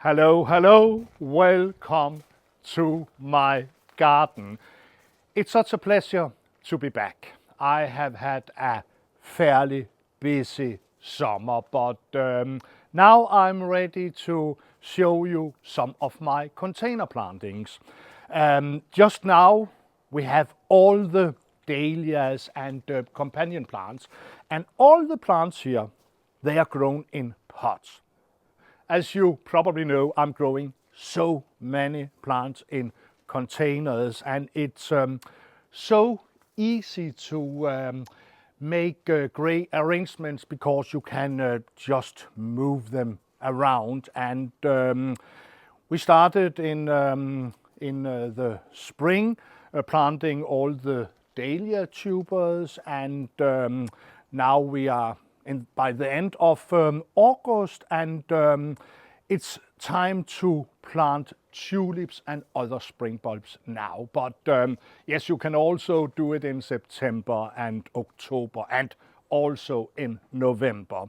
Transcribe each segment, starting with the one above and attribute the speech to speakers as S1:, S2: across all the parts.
S1: Hello, hello, welcome to my garden. It's such a pleasure to be back. I have had a fairly busy summer, but now I'm ready to show you some of my container plantings. Just now we have all the dahlias and companion plants, and all the plants here, they are grown in pots. As you probably know, I'm growing so many plants in containers, and it's so easy to make great arrangements because you can just move them around. And we started in the spring planting all the dahlia tubers, and now we are by the end of August, and it's time to plant tulips and other spring bulbs now. But yes, you can also do it in September and October and also in November.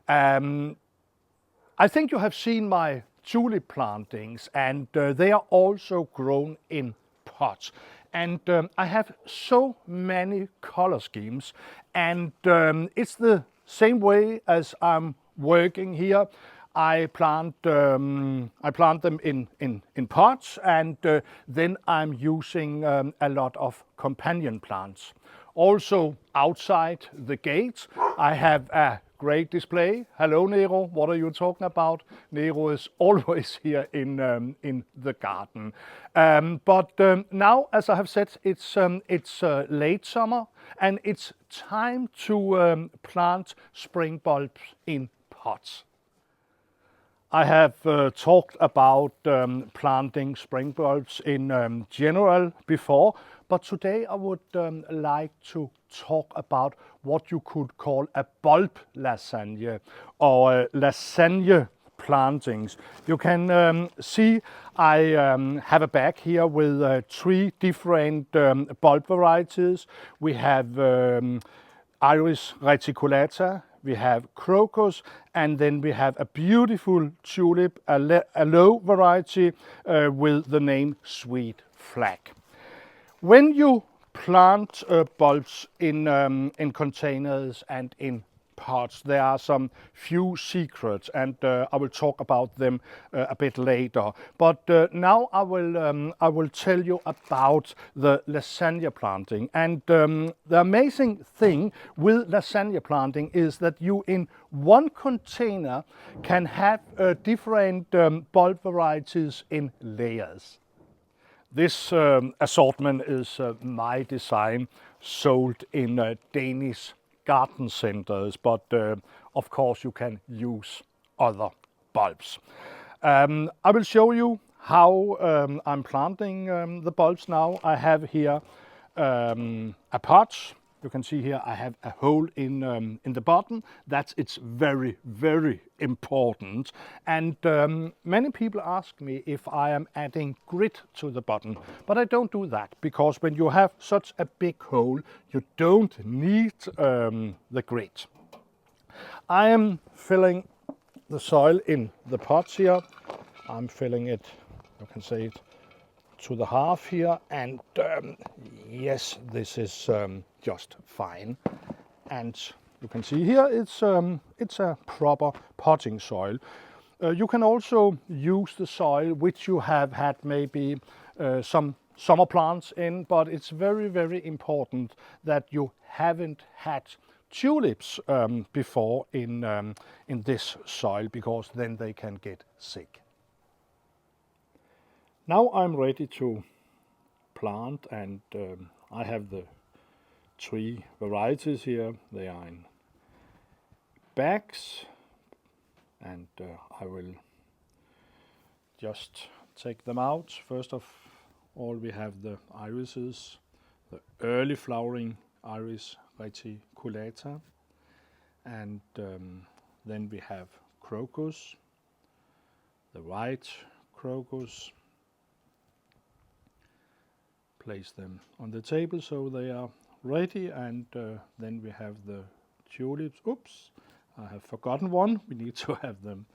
S1: I think you have seen my tulip plantings, and they are also grown in pots. And I have so many color schemes, and it's the same way as I'm working here. I plant them in pots, and then I'm using a lot of companion plants. Also outside the gates, I have a great display. Hello, Nero. What are you talking about? Nero is always here in the garden. But now, as I have said, it's late summer, and it's time to plant spring bulbs in pots. I have talked about planting spring bulbs in general before, but today I would like to talk about what you could call a bulb lasagna or lasagna plantings. You can see I have a bag here with 3 different bulb varieties. We have Iris reticulata, we have crocus, and then we have a beautiful tulip, a low variety with the name Sweet Flag. When you plant bulbs in containers and in pots, there are some few secrets, and I will talk about them a bit later. But now I will tell you about the lasagna planting. And the amazing thing with lasagna planting is that you in one container can have different bulb varieties in layers. This assortment is my design, sold in Danish garden centers, but of course you can use other bulbs. I will show you how I'm planting the bulbs now. I have here a pot. You can see here I have a hole in the bottom. It's very, very important. And many people ask me if I am adding grit to the bottom, but I don't do that, because when you have such a big hole, you don't need the grit. I am filling the soil in the pots here. I'm filling it, you can say it, to the half here, and yes, this is just fine. And you can see here it's a proper potting soil. You can also use the soil which you have had maybe some summer plants in, but it's very, very important that you haven't had tulips before in this soil, because then they can get sick. Now I'm ready to plant, and I have the 3 varieties here. They are in bags, and I will just take them out. First of all, we have the irises, the early flowering Iris reticulata, and then we have crocus, the white crocus. Place them on the table so they are ready, and then we have the tulips. Oops, I have forgotten one. We need to have them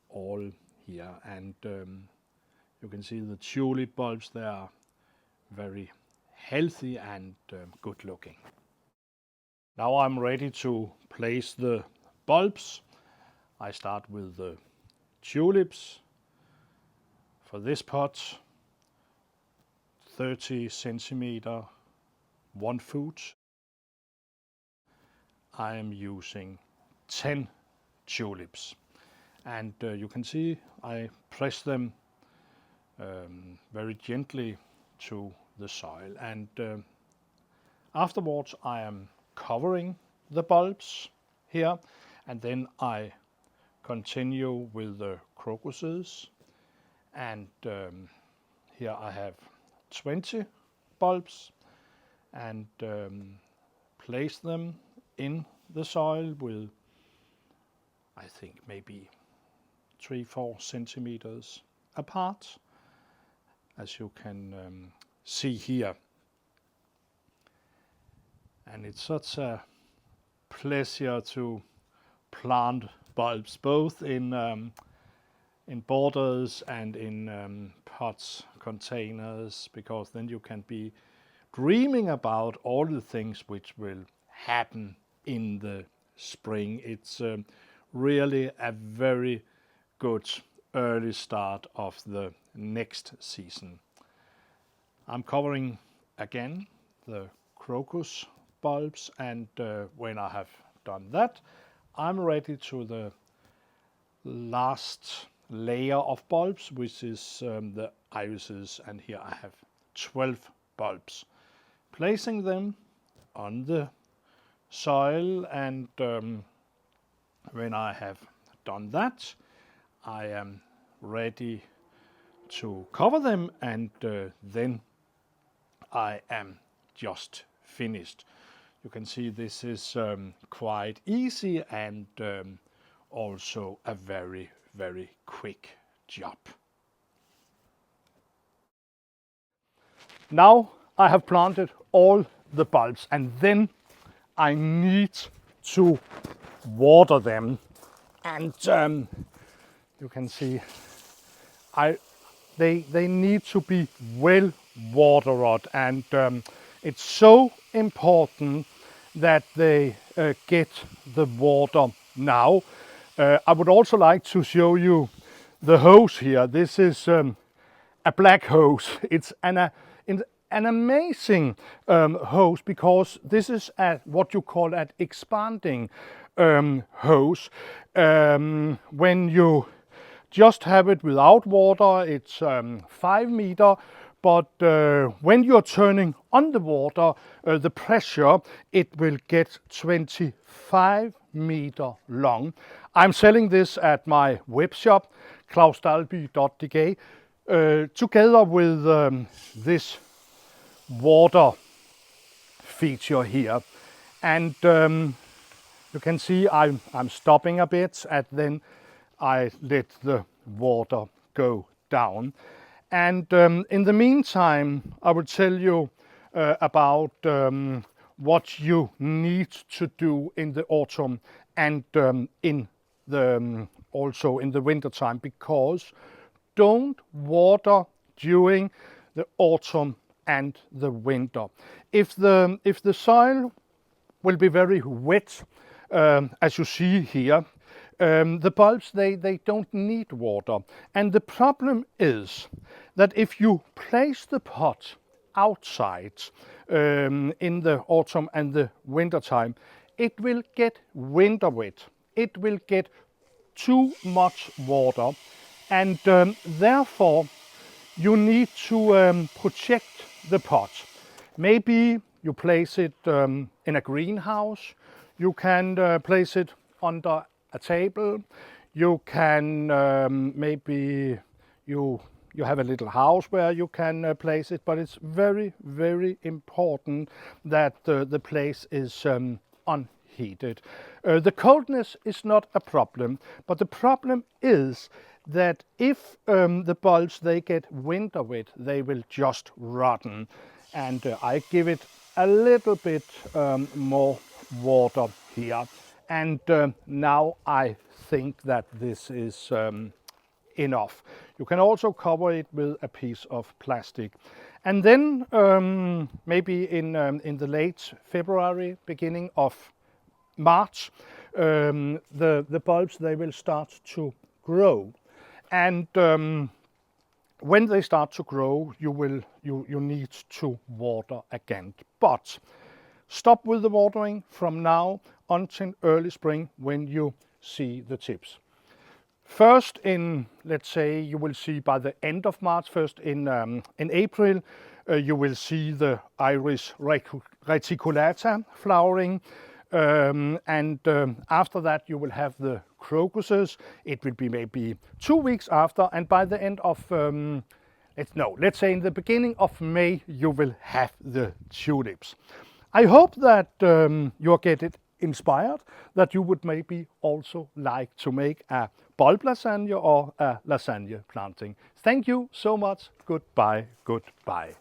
S1: all here, and you can see the tulip bulbs. They are very healthy and good looking. Now I'm ready to place the bulbs. I start with the tulips. For this pot, 30 centimeter, 1 foot. I am using 10 tulips, and you can see I press them very gently to the soil, and afterwards I am covering the bulbs here, and then I continue with the crocuses, and here I have 20 bulbs, and place them in the soil with, I think, maybe 3-4 centimeters apart, as you can see here. And it's such a pleasure to plant bulbs, both in borders and in pots, containers, because then you can be dreaming about all the things which will happen in the spring. It's really a very good early start of the next season. I'm covering again the crocus bulbs, and when I have done that, I'm ready to the last layer of bulbs, which is the irises, and here I have 12 bulbs. Placing them on the soil, and when I have done that, I am ready to cover them, and then I am just finished. You can see this is quite easy, and also a very, very quick job. Now I have planted all the bulbs, and then I need to water them, and you can see they need to be well watered, and it's so important that they get the water now. I would also like to show you the hose here. This is a black hose. It's an amazing hose, because this is what you call an expanding hose. When you just have it without water, it's 5 meter, but when you're turning on the water, the pressure, it will get 25 meter long. I'm selling this at my web shop, clausdalby.dk, together with this water feature here. And you can see I'm stopping a bit, and then I let the water go down. And in the meantime, I will tell you about what you need to do in the autumn and also in the winter time, because don't water during the autumn and the winter. If the soil will be very wet, as you see here, the bulbs, they don't need water. And the problem is that if you place the pot outside in the autumn and the winter time, it will get winter wet. It will get too much water, and therefore you need to protect the pot. Maybe you place it in a greenhouse. You can place it under a table. You can maybe you have a little house where you can place it, but it's very, very important that the place is unheated. The coldness is not a problem, but the problem is that if the bulbs, they get winter wet, they will just rotten. And I give it a little bit more water here. And now I think that this is enough. You can also cover it with a piece of plastic. And then maybe in the late February, beginning of March, the bulbs, they will start to grow. And when they start to grow, you need to water again. But stop with the watering from now until early spring when you see the tips. First in, let's say, you will see by the end of March, first in April, you will see the Iris reticulata flowering. After that you will have the crocuses. It will be maybe 2 weeks after, and by the end of, let's say in the beginning of May, you will have the tulips. I hope that you'll get it inspired, that you would maybe also like to make a bulb lasagna or a lasagna planting. Thank you so much. Goodbye. Goodbye.